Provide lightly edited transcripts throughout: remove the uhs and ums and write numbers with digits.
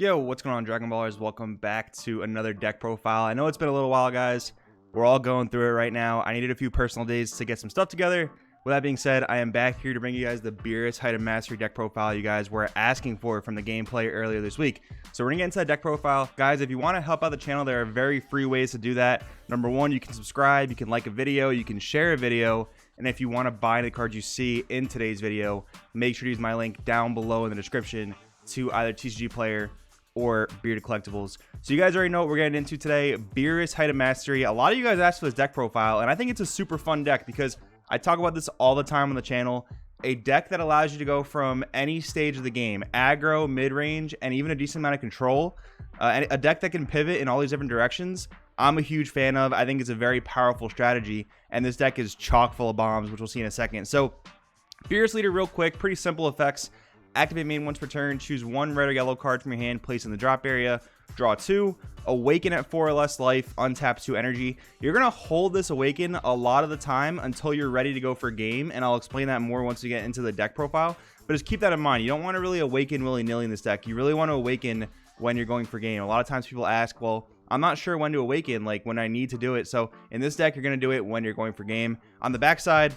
Yo, what's going on, Dragon Ballers? Welcome back to another deck profile. I know it's been a little while, guys. We're all going through it right now. I needed a few personal days to get some stuff together. With that being said, I am back here to bring you guys the Beerus Height of Mastery deck profile you guys were asking for from the gameplay earlier this week. So we're going to get into that deck profile. Guys, if you want to help out the channel, there are very free ways to do that. Number one, you can subscribe, you can like a video, you can share a video. And if you want to buy the cards you see in today's video, make sure to use my link down below in the description to either TCG Player or Bearded Collectibles. So you guys already know what we're getting into today. Beerus Height of Mastery. A lot of you guys asked for this deck profile, and I think it's a super fun deck because I talk about this all the time on the channel. A deck that allows you to go from any stage of the game, aggro, mid-range, and even a decent amount of control. And a deck that can pivot in all these different directions. I'm a huge fan of. I think it's a very powerful strategy, and this deck is chock full of bombs, which we'll see in a second. So Beerus Leader, real quick, pretty simple effects. Activate main once per turn, choose one red or yellow card from your hand, place in the drop area, draw 2, awaken at 4 or less life, untap 2 energy. You're going to hold this awaken a lot of the time until you're ready to go for game, and I'll explain that more once we get into the deck profile. But just keep that in mind. You don't want to really awaken willy-nilly in this deck. You really want to awaken when you're going for game. A lot of times people ask, well, I'm not sure when to awaken, like when I need to do it. So in this deck, you're going to do it when you're going for game. On the backside,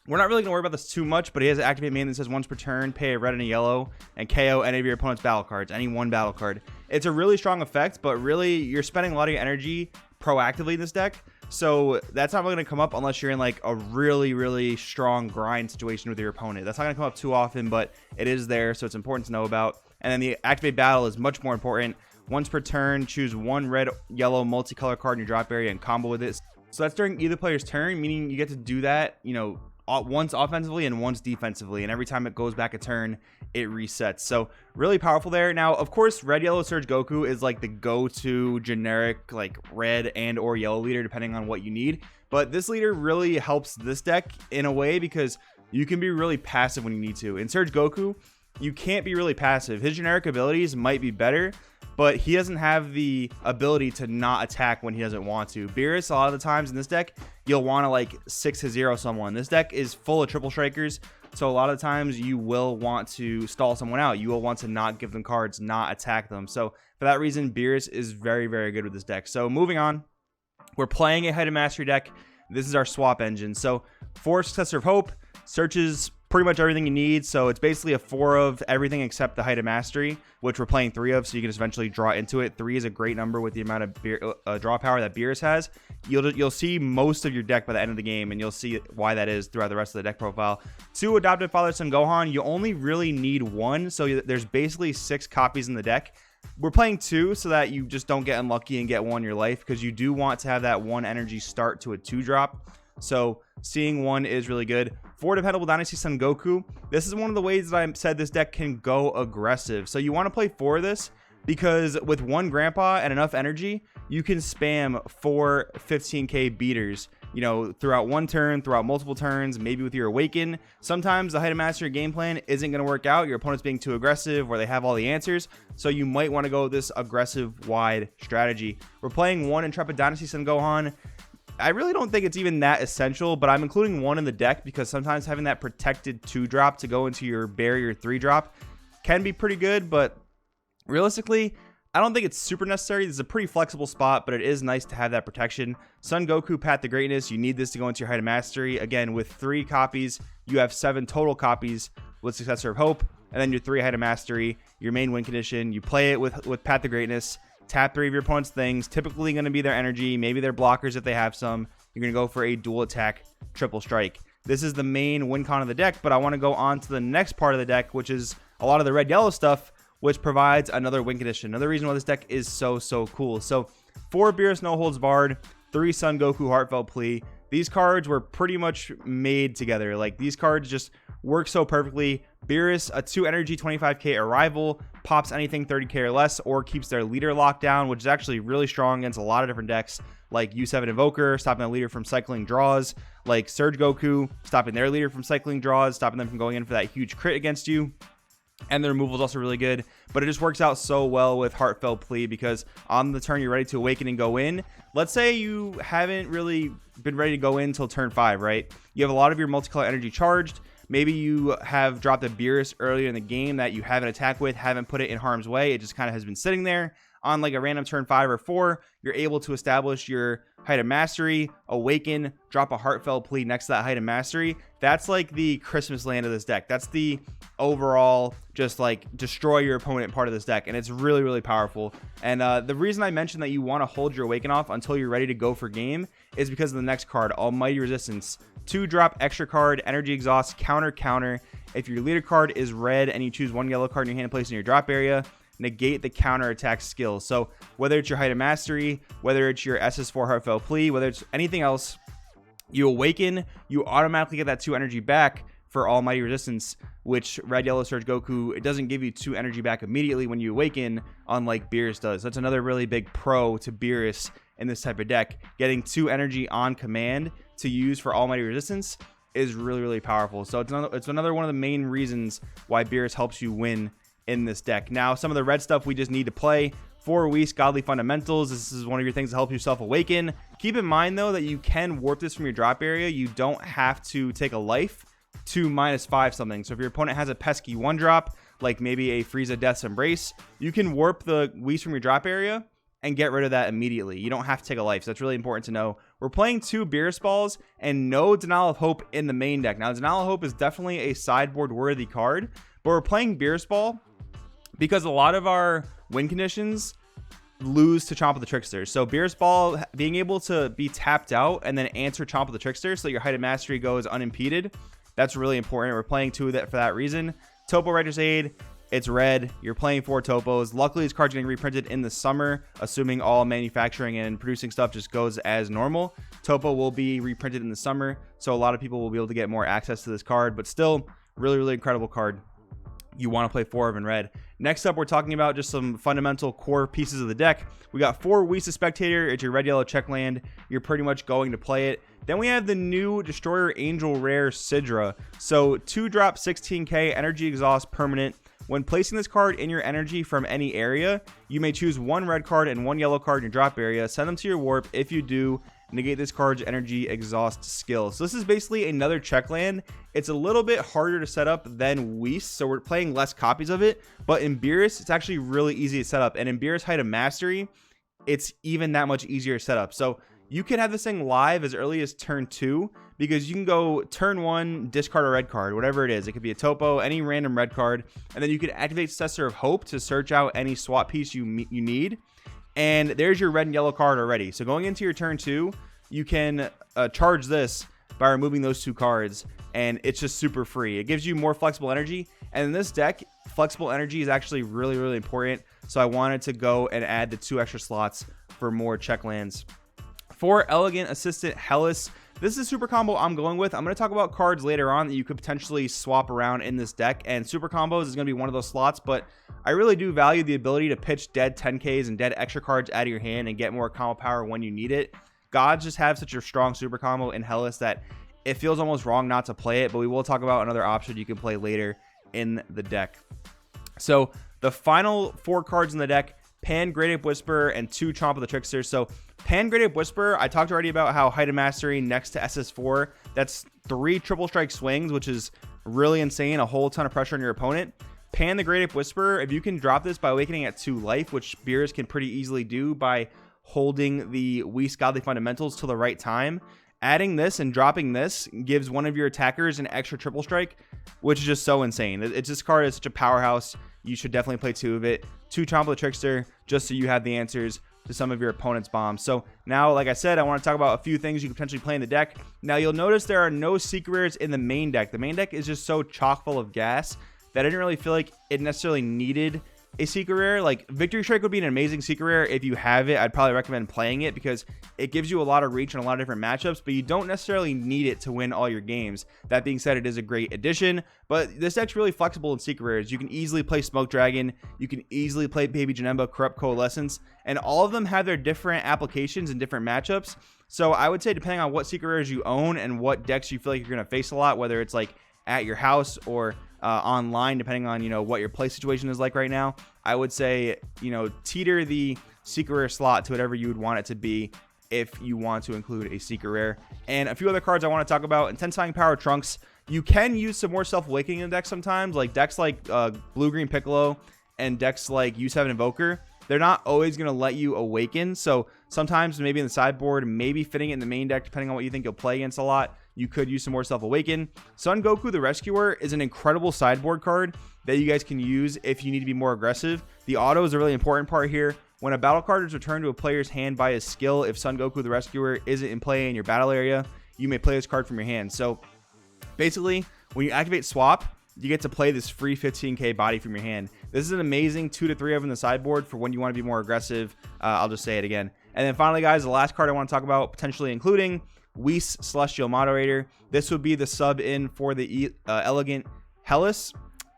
we're not really going to worry about this too much, but he has an activate main that says once per turn, pay a red and a yellow, and KO any of your opponent's battle cards, any one battle card. It's a really strong effect, but really, you're spending a lot of your energy proactively in this deck, so that's not really going to come up unless you're in like a really, really strong grind situation with your opponent. That's not going to come up too often, but it is there, so it's important to know about. And then the activate battle is much more important. Once per turn, choose one red, yellow, multicolor card in your drop area and combo with it. So that's during either player's turn, meaning you get to do that, you know, once offensively and once defensively, and every time it goes back a turn it resets. So really powerful there. Now of course red yellow Surge Goku is like the go-to generic like red and or yellow leader depending on what you need, but this leader really helps this deck in a way because you can be really passive when you need to. In Surge Goku you can't be really passive. His generic abilities might be better, but he doesn't have the ability to not attack when he doesn't want to. Beerus, a lot of the times in this deck, you'll want to like 6-0 someone. This deck is full of triple strikers, so a lot of times you will want to stall someone out. You will want to not give them cards, not attack them. So for that reason, Beerus is very, very good with this deck. So moving on, we're playing a Height of Mastery deck. This is our swap engine. So 4 Successor of Hope searches pretty much everything you need, so it's basically a 4 of everything except the Height of Mastery, which we're playing 3 of, so you can just eventually draw into it. 3 is a great number with the amount of draw power that Beerus has. You'll see most of your deck by the end of the game, and you'll see why that is throughout the rest of the deck profile. 2 Adopted Father Son Gohan, you only really need 1, so there's basically 6 copies in the deck. We're playing 2 so that you just don't get unlucky and get 1 in your life, because you do want to have that 1 energy start to a 2 drop. So seeing 1 is really good. 4 Dependable Dynasty Son Goku. This is one of the ways that I said this deck can go aggressive. So you want to play 4 of this because with 1 Grandpa and enough energy, you can spam 4 15k beaters, you know, throughout one turn, throughout multiple turns, maybe with your Awaken. Sometimes the Height of Mastery game plan isn't going to work out. Your opponent's being too aggressive or they have all the answers. So you might want to go with this aggressive wide strategy. We're playing 1 Intrepid Dynasty Son Gohan. I really don't think it's even that essential, but I'm including 1 in the deck because sometimes having that protected 2 drop to go into your barrier 3 drop can be pretty good, but realistically, I don't think it's super necessary. This is a pretty flexible spot, but it is nice to have that protection. Son Goku, Path to Greatness, you need this to go into your Height of Mastery. Again, with 3 copies, you have 7 total copies with Successor of Hope, and then your 3 Height of Mastery, your main win condition. You play it with Path to Greatness. Tap 3 of your opponent's things, typically going to be their energy, maybe their blockers if they have some. You're going to go for a dual attack triple strike. This is the main win con of the deck, but I want to go on to the next part of the deck, which is a lot of the red yellow stuff, which provides another win condition. Another reason why this deck is so cool. So 4 Beerus No Holds Barred, 3 Son Goku Heartfelt Plea. These cards were pretty much made together. Like, these cards just work so perfectly. Beerus, a 2 energy 25k arrival, pops anything 30k or less, or keeps their leader locked down, which is actually really strong against a lot of different decks, like U7 Invoker, stopping the leader from cycling draws, like Surge Goku, stopping their leader from cycling draws, stopping them from going in for that huge crit against you. And the removal is also really good, but it just works out so well with Heartfelt Plea because on the turn you're ready to awaken and go in. Let's say you haven't really been ready to go in until turn 5, right? You have a lot of your multicolor energy charged, Maybe you have dropped a Beerus earlier in the game that you haven't attacked with, haven't put it in harm's way. It just kind of has been sitting there. On like a random turn 5 or 4, you're able to establish your Height of Mastery, awaken, drop a Heartfelt Plea next to that Height of Mastery. That's like the Christmas land of this deck. That's the overall just like destroy your opponent part of this deck, and it's really, really powerful. And the reason I mentioned that you want to hold your awaken off until you're ready to go for game is because of the next card, Almighty Resistance. 2-drop extra card, energy exhaust, counter. If your leader card is red and you choose 1 yellow card in your hand and place in your drop area, negate the counter attack skill. So whether it's your Height of Mastery, whether it's your SS4 Heartfelt Plea, whether it's anything else, you awaken, you automatically get that 2 energy back for Almighty Resistance, which Red Yellow Surge Goku, it doesn't give you 2 energy back immediately when you awaken, unlike Beerus does. That's another really big pro to Beerus in this type of deck. Getting 2 energy on command to use for Almighty Resistance is really, really powerful. So it's another one of the main reasons why Beerus helps you win in this deck. Now, some of the red stuff we just need to play. 4 Whis, Godly Fundamentals. This is one of your things to help yourself awaken. Keep in mind, though, that you can warp this from your drop area. You don't have to take a life to -5 something. So if your opponent has a pesky 1-drop, like maybe a Frieza Death's Embrace, you can warp the Whis from your drop area and get rid of that immediately. You don't have to take a life, so that's really important to know. We're playing 2 Beerus Balls and no Denial of Hope in the main deck. Now, Denial of Hope is definitely a sideboard-worthy card, but we're playing Beerus Ball because a lot of our win conditions lose to Chomp of the Trickster. So Beerus Ball being able to be tapped out and then answer Chomp of the Trickster so your Height of Mastery goes unimpeded, that's really important. We're playing 2 of that for that reason. Topo Righteous Aid, it's red. You're playing 4 Topos. Luckily, this card's getting reprinted in the summer, assuming all manufacturing and producing stuff just goes as normal. Topo will be reprinted in the summer, so a lot of people will be able to get more access to this card, but still, really, really incredible card. You want to play 4 of in red. Next up, we're talking about just some fundamental core pieces of the deck. We got 4 Whis Spectator. It's your red yellow check land. You're pretty much going to play it. Then we have the new Destroyer Angel Rare Sidra. So 2-drop 16k energy exhaust permanent. When placing this card in your energy from any area, you may choose 1 red card and 1 yellow card in your drop area. Send them to your warp. If you do, negate this card's energy exhaust skill. So this is basically another check land. It's a little bit harder to set up than Whis, so we're playing less copies of it. But in Beerus, it's actually really easy to set up. And in Beerus Height of Mastery, it's even that much easier to set up. So you can have this thing live as early as turn 2, because you can go turn 1, discard a red card, whatever it is. It could be a topo, any random red card, and then you can activate Successor of Hope to search out any swap piece you need. And there's your red and yellow card already. So going into your turn 2, you can charge this by removing those 2 cards, and it's just super free. It gives you more flexible energy, and in this deck, flexible energy is actually really, really important. So I wanted to go and add the 2 extra slots for more check lands. For Elegant Assistant Hellas, this is a super combo I'm going with. I'm going to talk about cards later on that you could potentially swap around in this deck, and super combos is going to be one of those slots, but I really do value the ability to pitch dead 10Ks and dead extra cards out of your hand and get more combo power when you need it. Gods just have such a strong super combo in Hellas that it feels almost wrong not to play it, but we will talk about another option you can play later in the deck. So the final 4 cards in the deck, Pan, Great Ape Whisperer, and 2 Chomp of the Trickster. So Pan, Great Ape Whisperer, I talked already about how Height of Mastery next to SS4, that's 3 triple strike swings, which is really insane, a whole ton of pressure on your opponent. Pan the Great Ape Whisperer, if you can drop this by awakening at 2 life, which Beerus can pretty easily do by holding the Whis Godly Fundamentals till the right time, adding this and dropping this gives one of your attackers an extra triple strike, which is just so insane. This card is such a powerhouse. You should definitely play 2 of it. 2 Chomp of the Trickster, just so you have the answers to some of your opponent's bombs. So now, like I said, I want to talk about a few things you can potentially play in the deck. Now, you'll notice there are no secret rares in the main deck. The main deck is just so chock full of gas that I didn't really feel like it necessarily needed a secret rare. Like Victory Strike would be an amazing secret rare. If you have it, I'd probably recommend playing it because it gives you a lot of reach and a lot of different matchups, but you don't necessarily need it to win all your games. That being said, it is a great addition, but this deck's really flexible in secret rares. You can easily play Smoke Dragon, you can easily play Baby Janemba, Corrupt Coalescence, and all of them have their different applications and different matchups. So I would say, depending on what secret rares you own and what decks you feel like you're going to face a lot, whether it's like at your house or online, depending on, you know, what your play situation is like right now, I would say, you know, teeter the secret rare slot to whatever you would want it to be if you want to include a secret rare. And a few other cards I want to talk about: Intensifying Power Trunks. You can use some more self-awakening in decks sometimes, like decks like Blue-Green Piccolo and decks like U7 Invoker. They're not always going to let you awaken, so sometimes maybe in the sideboard, maybe fitting it in the main deck, depending on what you think you'll play against a lot, you could use some more self-awaken. Son Goku the Rescuer is an incredible sideboard card that you guys can use if you need to be more aggressive. The auto is a really important part here. When a battle card is returned to a player's hand by his skill, if Son Goku the Rescuer isn't in play in your battle area, you may play this card from your hand. So basically, when you activate Swap, you get to play this free 15k body from your hand. This is an amazing 2 to 3 of in the sideboard for when you want to be more aggressive. I'll just say it again. And then finally, guys, the last card I want to talk about, potentially including Whis Celestial Moderator. This would be the sub in for the Elegant Hellas.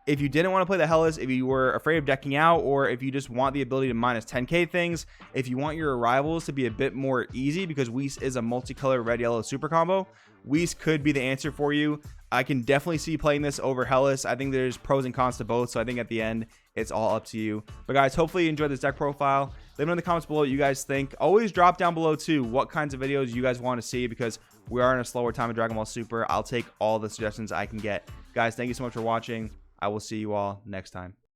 If you didn't want to play the Hellas, if you were afraid of decking out, or if you just want the ability to minus 10k things, if you want your arrivals to be a bit more easy, because Whis is a multicolor red-yellow super combo, Whis could be the answer for you. I can definitely see playing this over Hellas. I think there's pros and cons to both, so I think at the end, it's all up to you. But guys, hopefully you enjoyed this deck profile. Let me know in the comments below what you guys think. Always drop down below too what kinds of videos you guys want to see, because we are in a slower time of Dragon Ball Super. I'll take all the suggestions I can get. Guys, thank you so much for watching. I will see you all next time.